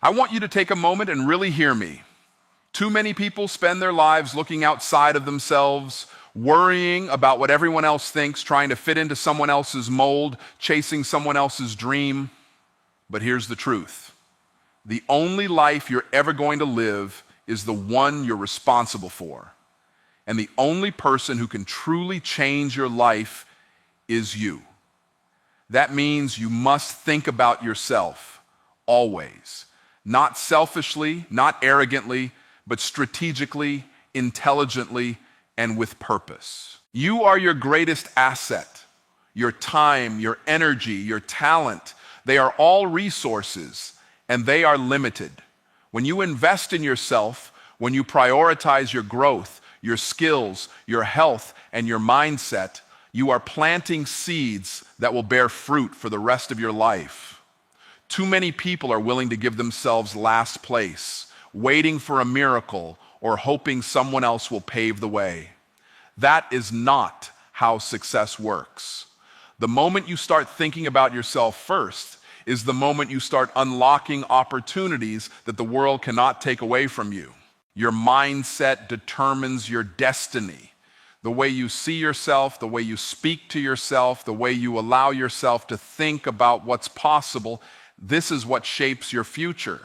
I want you to take a moment and really hear me. Too many people spend their lives looking outside of themselves, worrying about what everyone else thinks, trying to fit into someone else's mold, chasing someone else's dream. But here's the truth. The only life you're ever going to live is the one you're responsible for. And the only person who can truly change your life is you. That means you must think about yourself, always. Not selfishly, not arrogantly, but strategically, intelligently, and with purpose. You are your greatest asset. Your time, your energy, your talent, they are all resources, and they are limited. When you invest in yourself, when you prioritize your growth, your skills, your health, and your mindset, you are planting seeds that will bear fruit for the rest of your life. Too many people are willing to give themselves last place, waiting for a miracle or hoping someone else will pave the way. That is not how success works. The moment you start thinking about yourself first is the moment you start unlocking opportunities that the world cannot take away from you. Your mindset determines your destiny. The way you see yourself, the way you speak to yourself, the way you allow yourself to think about what's possible, this is what shapes your future.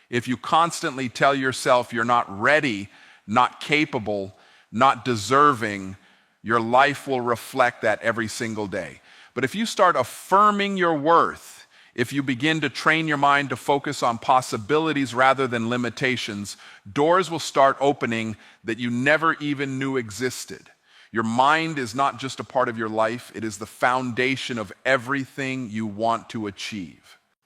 If you constantly tell yourself you're not ready, not capable, not deserving, your life will reflect that every single day. But if you start affirming your worth, if you begin to train your mind to focus on possibilities rather than limitations, doors will start opening that you never even knew existed. Your mind is not just a part of your life, it is the foundation of everything you want to achieve.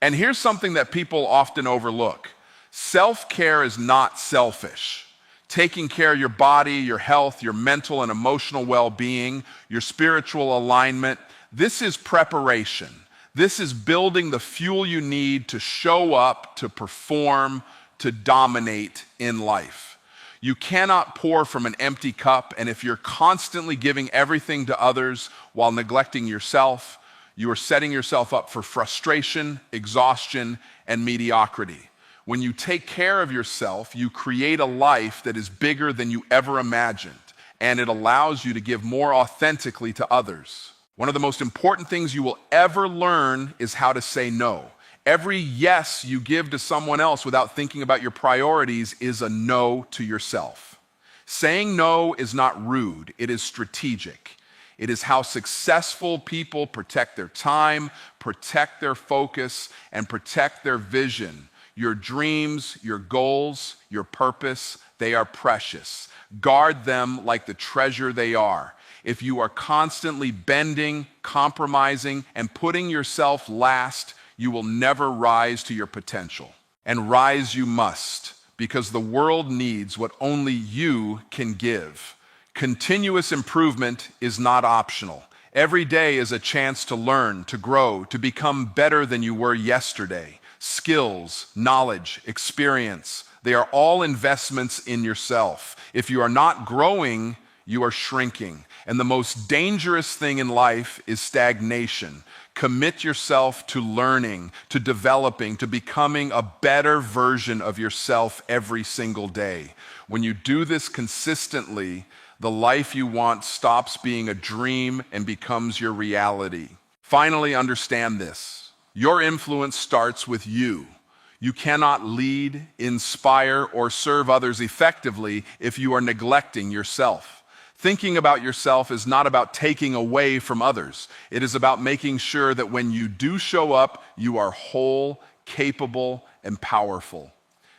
And here's something that people often overlook. Self-care is not selfish. Taking care of your body, your health, your mental and emotional well-being, your spiritual alignment, this is preparation. This is building the fuel you need to show up, to perform, to dominate in life. You cannot pour from an empty cup, and if you're constantly giving everything to others while neglecting yourself, you are setting yourself up for frustration, exhaustion, and mediocrity. When you take care of yourself, you create a life that is bigger than you ever imagined, and it allows you to give more authentically to others. One of the most important things you will ever learn is how to say no. Every yes you give to someone else without thinking about your priorities is a no to yourself. Saying no is not rude, it is strategic. It is how successful people protect their time, protect their focus, and protect their vision. Your dreams, your goals, your purpose, they are precious. Guard them like the treasure they are. If you are constantly bending, compromising, and putting yourself last, you will never rise to your potential. And rise you must, because the world needs what only you can give. Continuous improvement is not optional. Every day is a chance to learn, to grow, to become better than you were yesterday. Skills, knowledge, experience, they are all investments in yourself. If you are not growing, you are shrinking. And the most dangerous thing in life is stagnation. Commit yourself to learning, to developing, to becoming a better version of yourself every single day. When you do this consistently, the life you want stops being a dream and becomes your reality. Finally, understand this. Your influence starts with you. You cannot lead, inspire, or serve others effectively if you are neglecting yourself. Thinking about yourself is not about taking away from others. It is about making sure that when you do show up, you are whole, capable, and powerful.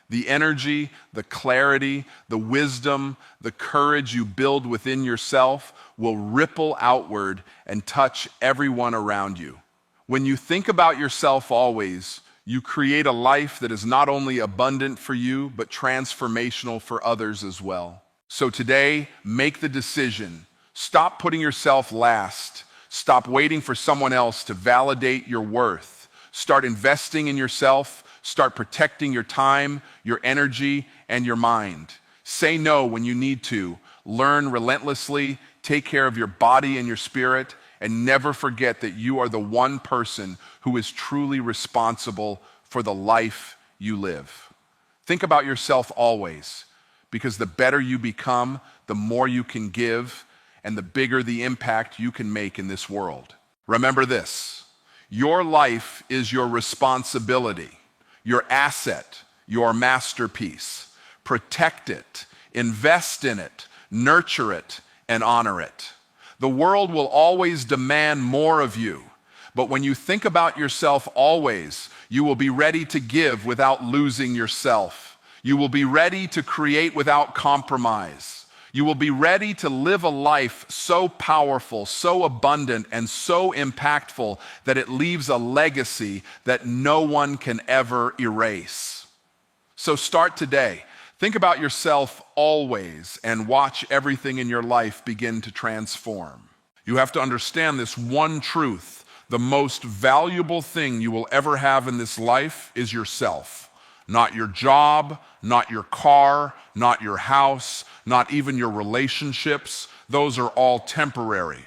The energy, the clarity, the wisdom, the courage you build within yourself will ripple outward and touch everyone around you. When you think about yourself always, you create a life that is not only abundant for you, but transformational for others as well. So today, make the decision. Stop putting yourself last. Stop waiting for someone else to validate your worth. Start investing in yourself. Start protecting your time, your energy, and your mind. Say no when you need to. Learn relentlessly. Take care of your body and your spirit. And never forget that you are the one person who is truly responsible for the life you live. Think about yourself always, because the better you become, the more you can give, and the bigger the impact you can make in this world. Remember this: your life is your responsibility, your asset, your masterpiece. Protect it, invest in it, nurture it, and honor it. The world will always demand more of you, but when you think about yourself always, you will be ready to give without losing yourself. You will be ready to create without compromise. You will be ready to live a life so powerful, so abundant, and so impactful that it leaves a legacy that no one can ever erase. So start today. Think about yourself always and watch everything in your life begin to transform. You have to understand this one truth: the most valuable thing you will ever have in this life is yourself. Not your job, not your car, not your house, not even your relationships. Those are all temporary.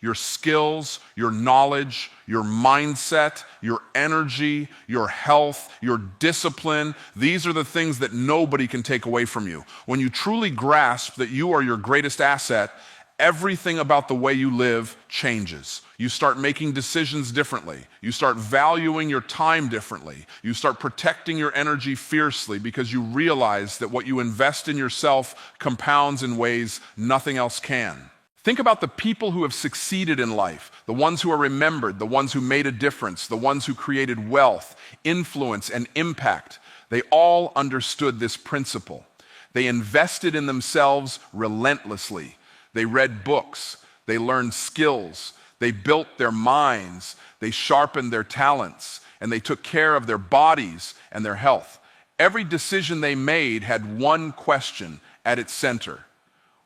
Your skills, your knowledge, your mindset, your energy, your health, your discipline, these are the things that nobody can take away from you. When you truly grasp that you are your greatest asset, everything about the way you live changes. You start making decisions differently. You start valuing your time differently. You start protecting your energy fiercely because you realize that what you invest in yourself compounds in ways nothing else can. Think about the people who have succeeded in life, the ones who are remembered, the ones who made a difference, the ones who created wealth, influence, and impact. They all understood this principle. They invested in themselves relentlessly. They read books, they learned skills, they built their minds, they sharpened their talents, and they took care of their bodies and their health. Every decision they made had one question at its center: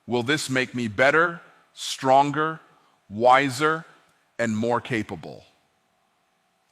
will this make me better, stronger, wiser, and more capable?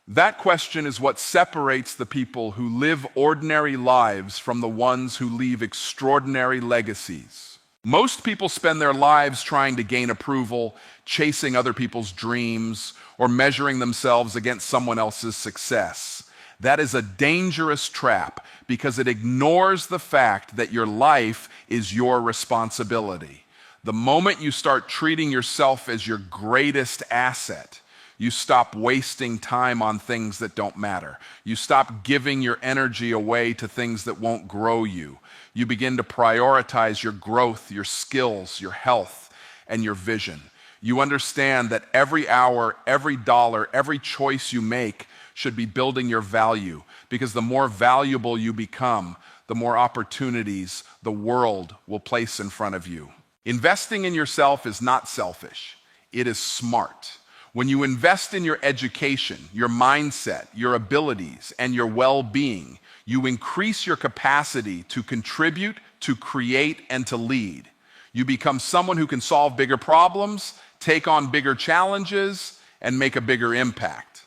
That question is what separates the people who live ordinary lives from the ones who leave extraordinary legacies. Most people spend their lives trying to gain approval, chasing other people's dreams, or measuring themselves against someone else's success. That is a dangerous trap because it ignores the fact that your life is your responsibility. The moment you start treating yourself as your greatest asset, you stop wasting time on things that don't matter. You stop giving your energy away to things that won't grow you. You begin to prioritize your growth, your skills, your health, and your vision. You understand that every hour, every dollar, every choice you make should be building your value, because the more valuable you become, the more opportunities the world will place in front of you. Investing in yourself is not selfish. It is smart. When you invest in your education, your mindset, your abilities, and your well-being, you increase your capacity to contribute, to create, and to lead. You become someone who can solve bigger problems, take on bigger challenges, and make a bigger impact.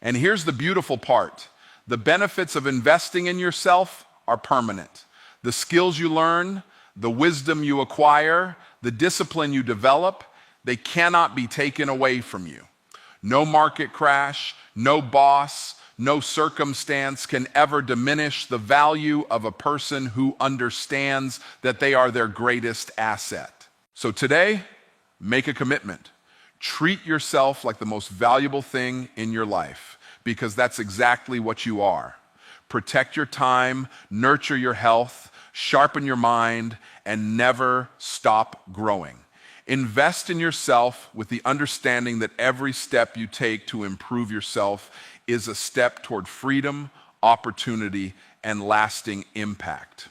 And here's the beautiful part: the benefits of investing in yourself are permanent. The skills you learn, the wisdom you acquire, the discipline you develop, they cannot be taken away from you. No market crash, no boss, no circumstance can ever diminish the value of a person who understands that they are their greatest asset. So today, make a commitment. Treat yourself like the most valuable thing in your life, because that's exactly what you are. Protect your time, nurture your health, sharpen your mind, and never stop growing. Invest in yourself with the understanding that every step you take to improve yourself is a step toward freedom, opportunity, and lasting impact.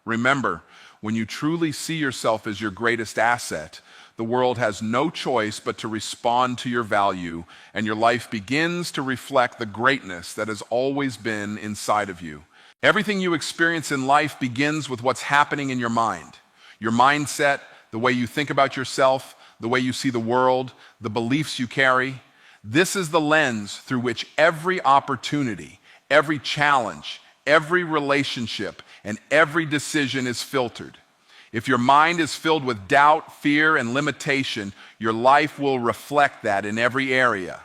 Remember, when you truly see yourself as your greatest asset, the world has no choice but to respond to your value, and your life begins to reflect the greatness that has always been inside of you. Everything you experience in life begins with what's happening in your mind. Your mindset, the way you think about yourself, the way you see the world, the beliefs you carry. This is the lens through which every opportunity, every challenge, every relationship, and every decision is filtered. If your mind is filled with doubt, fear, and limitation, your life will reflect that in every area.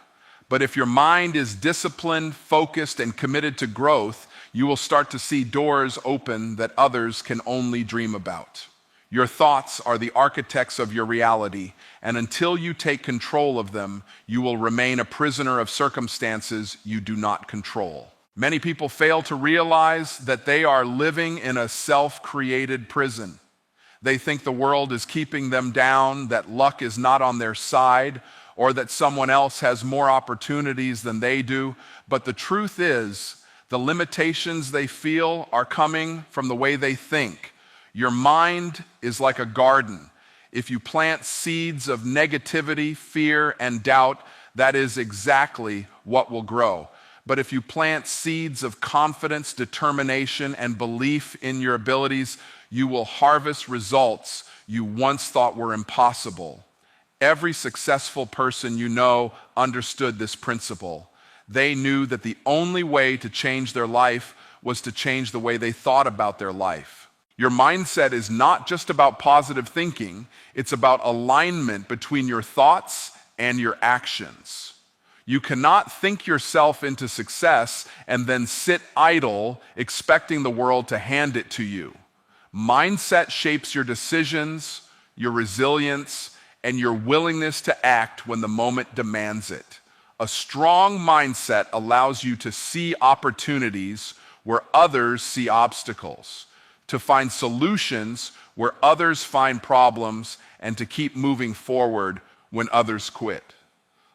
But if your mind is disciplined, focused, and committed to growth, you will start to see doors open that others can only dream about. Your thoughts are the architects of your reality, and until you take control of them, you will remain a prisoner of circumstances you do not control. Many people fail to realize that they are living in a self-created prison. They think the world is keeping them down, that luck is not on their side, or that someone else has more opportunities than they do. But the truth is, the limitations they feel are coming from the way they think. Your mind is like a garden. If you plant seeds of negativity, fear, and doubt, that is exactly what will grow. But if you plant seeds of confidence, determination, and belief in your abilities, you will harvest results you once thought were impossible. Every successful person you know understood this principle. They knew that the only way to change their life was to change the way they thought about their life. Your mindset is not just about positive thinking, it's about alignment between your thoughts and your actions. You cannot think yourself into success and then sit idle expecting the world to hand it to you. Mindset shapes your decisions, your resilience, and your willingness to act when the moment demands it. A strong mindset allows you to see opportunities where others see obstacles, to find solutions where others find problems, and to keep moving forward when others quit.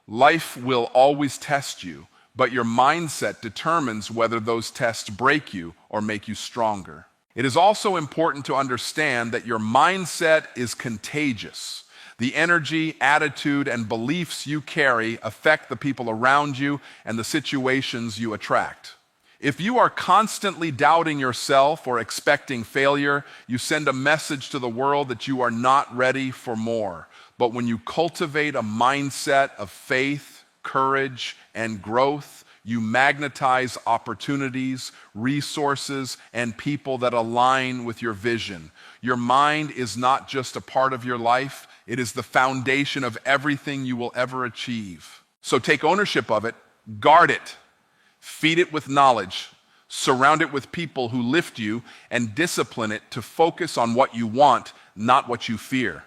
Life will always test you, but your mindset determines whether those tests break you or make you stronger. It is also important to understand that your mindset is contagious. The energy, attitude, and beliefs you carry affect the people around you and the situations you attract. If you are constantly doubting yourself or expecting failure, you send a message to the world that you are not ready for more. But when you cultivate a mindset of faith, courage, and growth, you magnetize opportunities, resources, and people that align with your vision. Your mind is not just a part of your life, it is the foundation of everything you will ever achieve. So take ownership of it, guard it, feed it with knowledge, surround it with people who lift you, and discipline it to focus on what you want, not what you fear.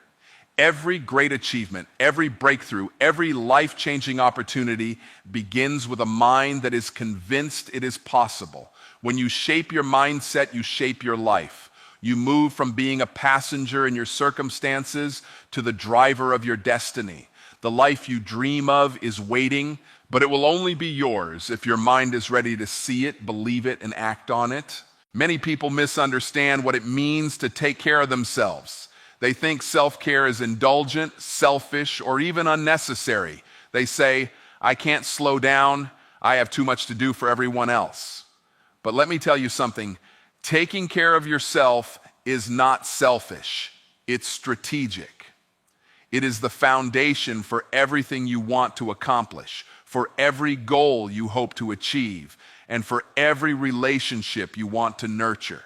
Every great achievement, every breakthrough, every life-changing opportunity begins with a mind that is convinced it is possible. When you shape your mindset, you shape your life. You move from being a passenger in your circumstances to the driver of your destiny. The life you dream of is waiting, but it will only be yours if your mind is ready to see it, believe it, and act on it. Many people misunderstand what it means to take care of themselves. They think self-care is indulgent, selfish, or even unnecessary. They say, I can't slow down, I have too much to do for everyone else. But let me tell you something, taking care of yourself is not selfish, it's strategic. It is the foundation for everything you want to accomplish, for every goal you hope to achieve, and for every relationship you want to nurture.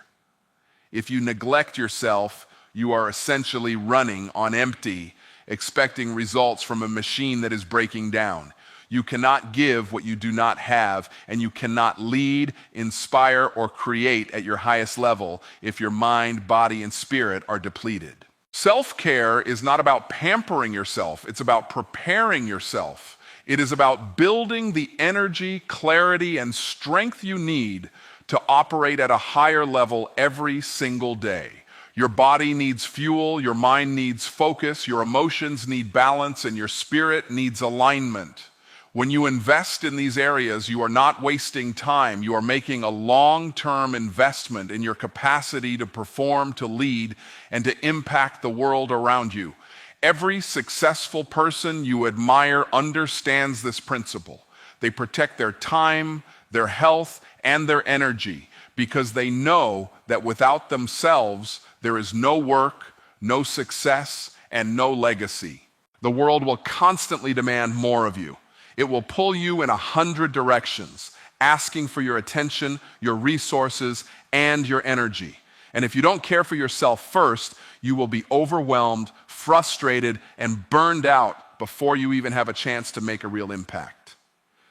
If you neglect yourself, you are essentially running on empty, expecting results from a machine that is breaking down. You cannot give what you do not have, and you cannot lead, inspire, or create at your highest level if your mind, body, and spirit are depleted. Self-care is not about pampering yourself, it's about preparing yourself. It is about building the energy, clarity, and strength you need to operate at a higher level every single day. Your body needs fuel, your mind needs focus, your emotions need balance, and your spirit needs alignment. When you invest in these areas, you are not wasting time. You are making a long-term investment in your capacity to perform, to lead, and to impact the world around you. Every successful person you admire understands this principle. They protect their time, their health, and their energy because they know that without themselves, there is no work, no success, and no legacy. The world will constantly demand more of you. It will pull you in 100 directions, asking for your attention, your resources, and your energy. And if you don't care for yourself first, you will be overwhelmed, frustrated, and burned out before you even have a chance to make a real impact.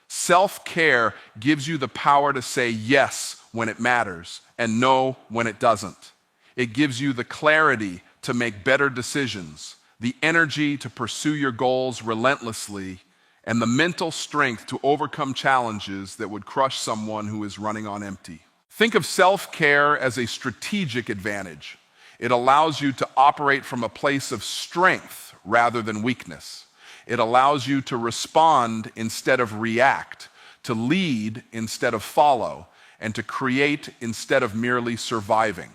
Self-care gives you the power to say yes when it matters and no when it doesn't. It gives you the clarity to make better decisions, the energy to pursue your goals relentlessly, and the mental strength to overcome challenges that would crush someone who is running on empty. Think of self-care as a strategic advantage. It allows you to operate from a place of strength rather than weakness. It allows you to respond instead of react, to lead instead of follow, and to create instead of merely surviving.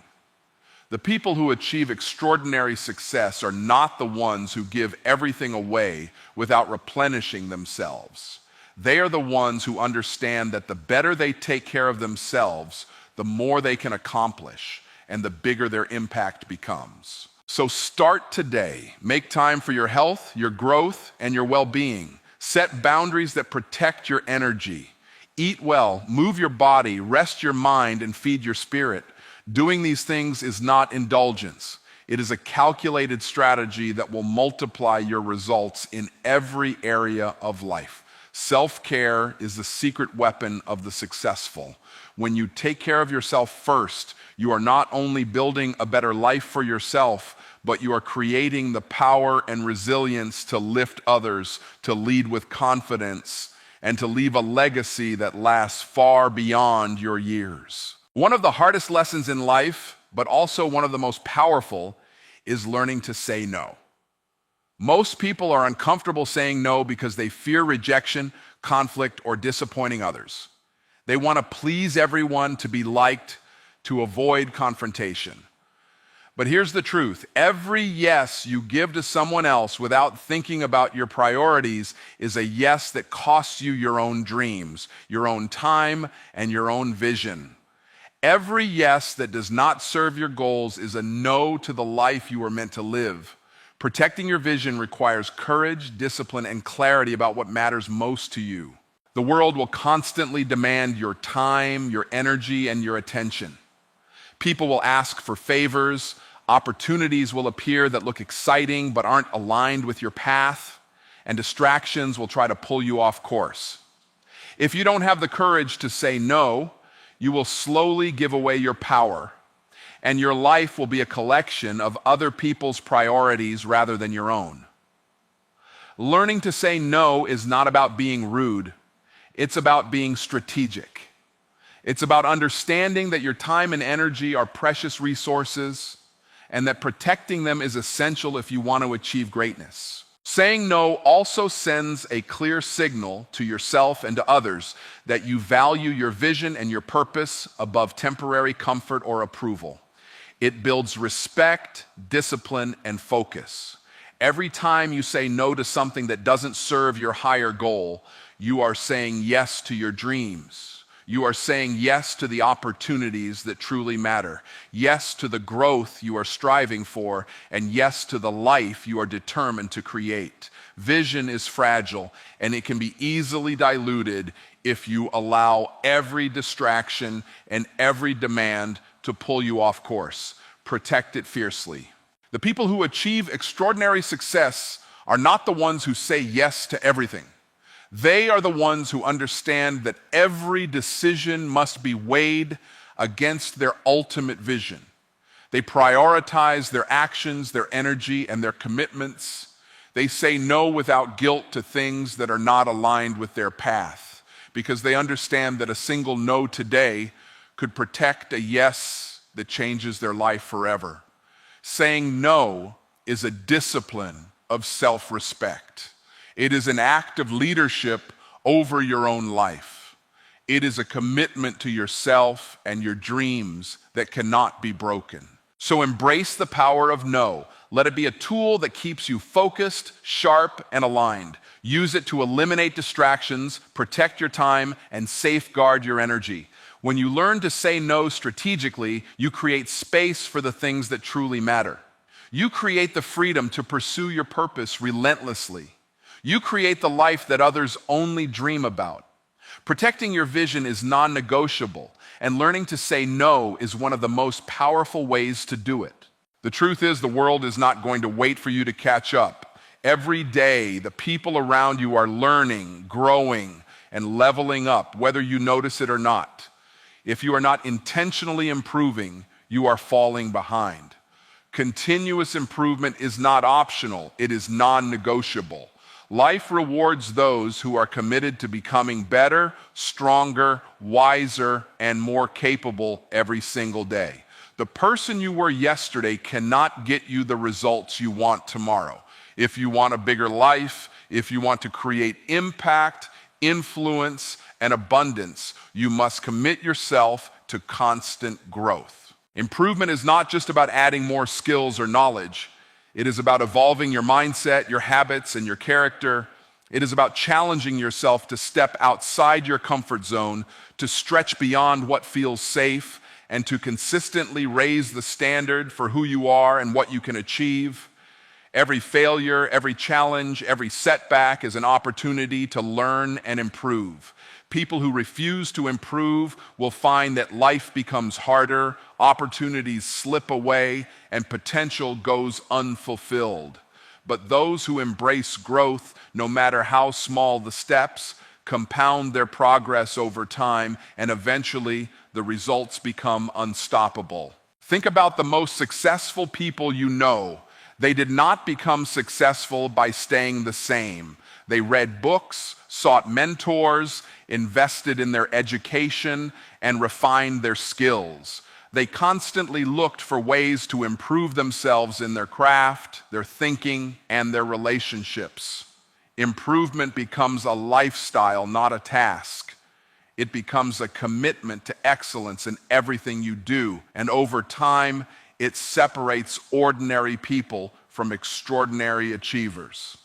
The people who achieve extraordinary success are not the ones who give everything away without replenishing themselves. They are the ones who understand that the better they take care of themselves, the more they can accomplish, and the bigger their impact becomes. So start today. Make time for your health, your growth, and your well-being. Set boundaries that protect your energy. Eat well, move your body, rest your mind, and feed your spirit. Doing these things is not indulgence. It is a calculated strategy that will multiply your results in every area of life. Self-care is the secret weapon of the successful. When you take care of yourself first, you are not only building a better life for yourself, but you are creating the power and resilience to lift others, to lead with confidence, and to leave a legacy that lasts far beyond your years. One of the hardest lessons in life, but also one of the most powerful, is learning to say no. Most people are uncomfortable saying no because they fear rejection, conflict, or disappointing others. They want to please everyone, to be liked, to avoid confrontation. But here's the truth. Every yes you give to someone else without thinking about your priorities is a yes that costs you your own dreams, your own time, and your own vision. Every yes that does not serve your goals is a no to the life you were meant to live. Protecting your vision requires courage, discipline, and clarity about what matters most to you. The world will constantly demand your time, your energy, and your attention. People will ask for favors, opportunities will appear that look exciting but aren't aligned with your path, and distractions will try to pull you off course. If you don't have the courage to say no, you will slowly give away your power, and your life will be a collection of other people's priorities rather than your own. Learning to say no is not about being rude. It's about being strategic. It's about understanding that your time and energy are precious resources and that protecting them is essential if you want to achieve greatness. Saying no also sends a clear signal to yourself and to others that you value your vision and your purpose above temporary comfort or approval. It builds respect, discipline, and focus. Every time you say no to something that doesn't serve your higher goal, you are saying yes to your dreams. You are saying yes to the opportunities that truly matter, yes to the growth you are striving for, and yes to the life you are determined to create. Vision is fragile, and it can be easily diluted if you allow every distraction and every demand to pull you off course. Protect it fiercely. The people who achieve extraordinary success are not the ones who say yes to everything. They are the ones who understand that every decision must be weighed against their ultimate vision. They prioritize their actions, their energy, and their commitments. They say no without guilt to things that are not aligned with their path, because they understand that a single no today could protect a yes that changes their life forever. Saying no is a discipline of self-respect. It is an act of leadership over your own life. It is a commitment to yourself and your dreams that cannot be broken. So embrace the power of no. Let it be a tool that keeps you focused, sharp, and aligned. Use it to eliminate distractions, protect your time, and safeguard your energy. When you learn to say no strategically, you create space for the things that truly matter. You create the freedom to pursue your purpose relentlessly. You create the life that others only dream about. Protecting your vision is non-negotiable, and learning to say no is one of the most powerful ways to do it. The truth is, the world is not going to wait for you to catch up. Every day, the people around you are learning, growing, and leveling up, whether you notice it or not. If you are not intentionally improving, you are falling behind. Continuous improvement is not optional, it is non-negotiable. Life rewards those who are committed to becoming better, stronger, wiser, and more capable every single day. The person you were yesterday cannot get you the results you want tomorrow. If you want a bigger life, if you want to create impact, influence, and abundance, you must commit yourself to constant growth. Improvement is not just about adding more skills or knowledge. It is about evolving your mindset, your habits, and your character. It is about challenging yourself to step outside your comfort zone, to stretch beyond what feels safe, and to consistently raise the standard for who you are and what you can achieve. Every failure, every challenge, every setback is an opportunity to learn and improve. People who refuse to improve will find that life becomes harder, opportunities slip away, and potential goes unfulfilled. But those who embrace growth, no matter how small the steps, compound their progress over time, and eventually the results become unstoppable. Think about the most successful people you know. They did not become successful by staying the same. They read books, sought mentors, invested in their education, and refined their skills. They constantly looked for ways to improve themselves in their craft, their thinking, and their relationships. Improvement becomes a lifestyle, not a task. It becomes a commitment to excellence in everything you do, and over time, it separates ordinary people from extraordinary achievers.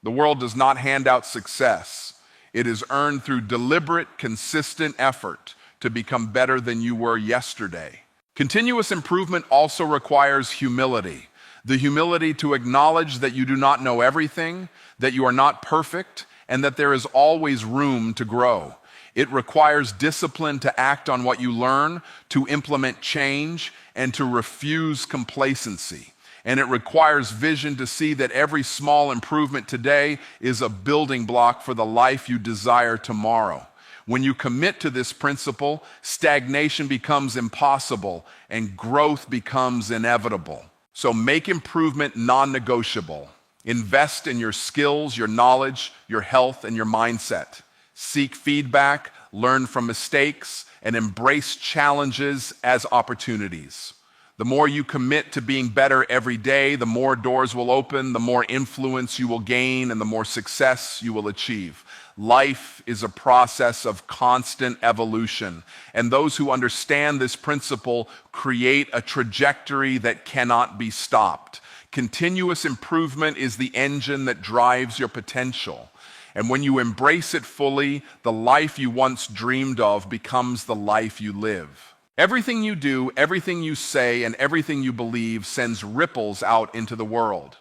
The world does not hand out success. It is earned through deliberate, consistent effort to become better than you were yesterday. Continuous improvement also requires humility. The humility to acknowledge that you do not know everything, that you are not perfect, and that there is always room to grow. It requires discipline to act on what you learn, to implement change, and to refuse complacency. And it requires vision to see that every small improvement today is a building block for the life you desire tomorrow. When you commit to this principle, stagnation becomes impossible and growth becomes inevitable. So make improvement non-negotiable. Invest in your skills, your knowledge, your health, and your mindset. Seek feedback, learn from mistakes, and embrace challenges as opportunities. The more you commit to being better every day, the more doors will open, the more influence you will gain, and the more success you will achieve. Life is a process of constant evolution, and those who understand this principle create a trajectory that cannot be stopped. Continuous improvement is the engine that drives your potential. And when you embrace it fully, the life you once dreamed of becomes the life you live. Everything you do, everything you say, and everything you believe sends ripples out into the world.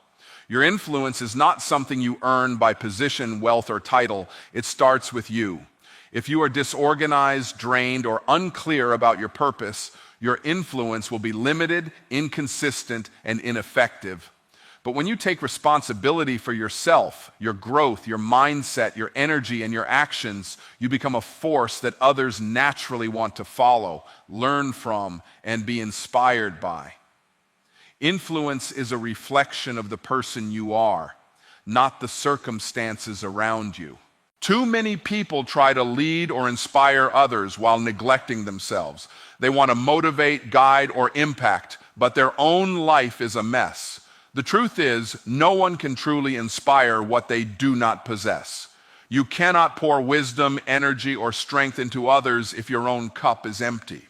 Your influence is not something you earn by position, wealth, or title. It starts with you. If you are disorganized, drained, or unclear about your purpose, your influence will be limited, inconsistent, and ineffective. But when you take responsibility for yourself, your growth, your mindset, your energy, and your actions, you become a force that others naturally want to follow, learn from, and be inspired by. Influence is a reflection of the person you are, not the circumstances around you. Too many people try to lead or inspire others while neglecting themselves. They want to motivate, guide, or impact, but their own life is a mess. The truth is, no one can truly inspire what they do not possess. You cannot pour wisdom, energy, or strength into others if your own cup is empty.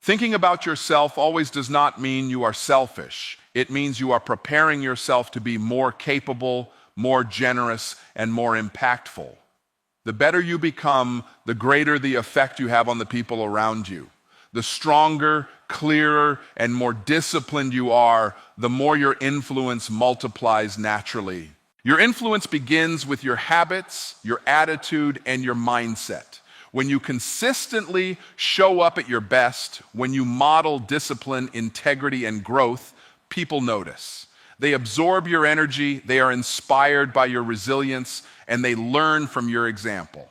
Thinking about yourself always does not mean you are selfish. It means you are preparing yourself to be more capable, more generous, and more impactful. The better you become, the greater the effect you have on the people around you. The stronger, clearer, and more disciplined you are, the more your influence multiplies naturally. Your influence begins with your habits, your attitude, and your mindset. When you consistently show up at your best, when you model discipline, integrity, and growth, people notice. They absorb your energy, they are inspired by your resilience, and they learn from your example.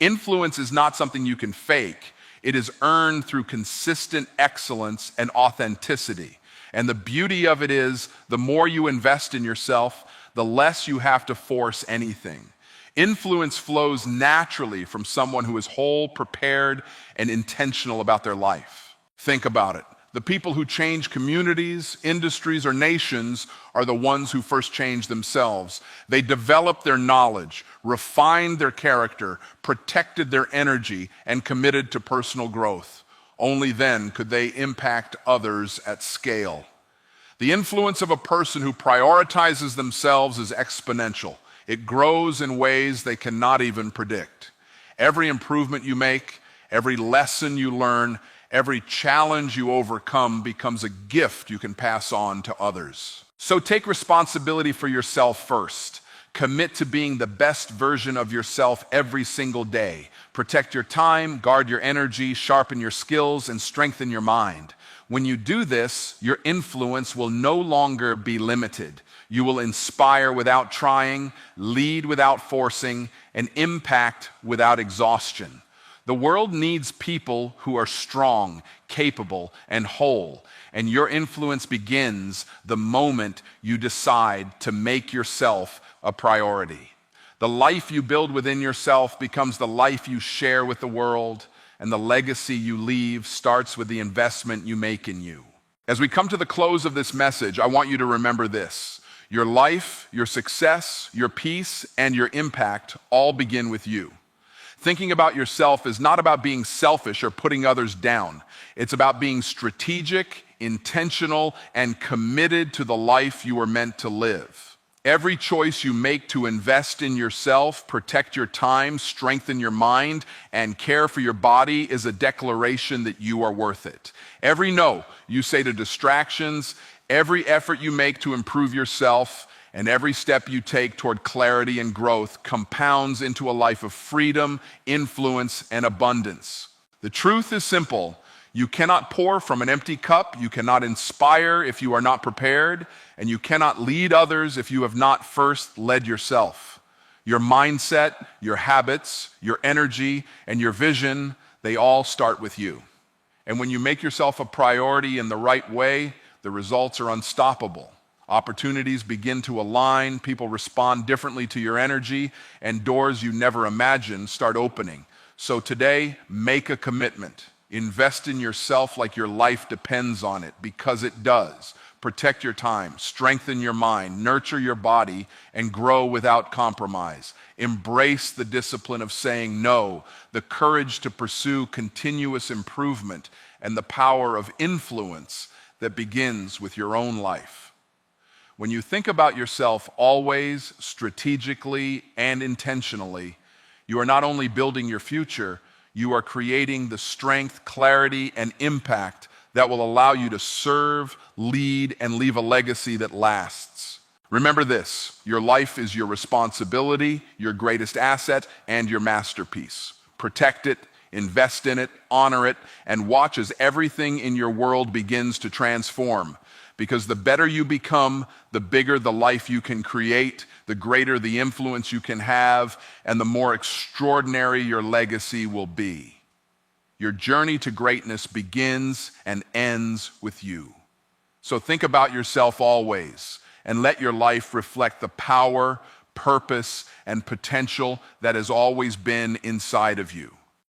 Influence is not something you can fake. It is earned through consistent excellence and authenticity. And the beauty of it is, the more you invest in yourself, the less you have to force anything. Influence flows naturally from someone who is whole, prepared, and intentional about their life. Think about it. The people who change communities, industries, or nations are the ones who first change themselves. They developed their knowledge, refined their character, protected their energy, and committed to personal growth. Only then could they impact others at scale. The influence of a person who prioritizes themselves is exponential. It grows in ways they cannot even predict. Every improvement you make, every lesson you learn, every challenge you overcome becomes a gift you can pass on to others. So take responsibility for yourself first. Commit to being the best version of yourself every single day. Protect your time, guard your energy, sharpen your skills, and strengthen your mind. When you do this, your influence will no longer be limited. You will inspire without trying, lead without forcing, and impact without exhaustion. The world needs people who are strong, capable, and whole, and your influence begins the moment you decide to make yourself a priority. The life you build within yourself becomes the life you share with the world, and the legacy you leave starts with the investment you make in you. As we come to the close of this message, I want you to remember this. Your life, your success, your peace, and your impact all begin with you. Thinking about yourself is not about being selfish or putting others down. It's about being strategic, intentional, and committed to the life you were meant to live. Every choice you make to invest in yourself, protect your time, strengthen your mind, and care for your body is a declaration that you are worth it. Every no you say to distractions, every effort you make to improve yourself, and every step you take toward clarity and growth compounds into a life of freedom, influence, and abundance. The truth is simple. You cannot pour from an empty cup, you cannot inspire if you are not prepared, and you cannot lead others if you have not first led yourself. Your mindset, your habits, your energy, and your vision, they all start with you. And when you make yourself a priority in the right way, the results are unstoppable. Opportunities begin to align, people respond differently to your energy, and doors you never imagined start opening. So today, make a commitment. Invest in yourself like your life depends on it, because it does. Protect your time, strengthen your mind, nurture your body, and grow without compromise. Embrace the discipline of saying no, the courage to pursue continuous improvement, and the power of influence that begins with your own life. When you think about yourself always, strategically, and intentionally, you are not only building your future, you are creating the strength, clarity, and impact that will allow you to serve, lead, and leave a legacy that lasts. Remember this, your life is your responsibility, your greatest asset, and your masterpiece. Protect it, invest in it, honor it, and watch as everything in your world begins to transform. Because the better you become, the bigger the life you can create, the greater the influence you can have, and the more extraordinary your legacy will be. Your journey to greatness begins and ends with you. So think about yourself always, and let your life reflect the power, purpose, and potential that has always been inside of you.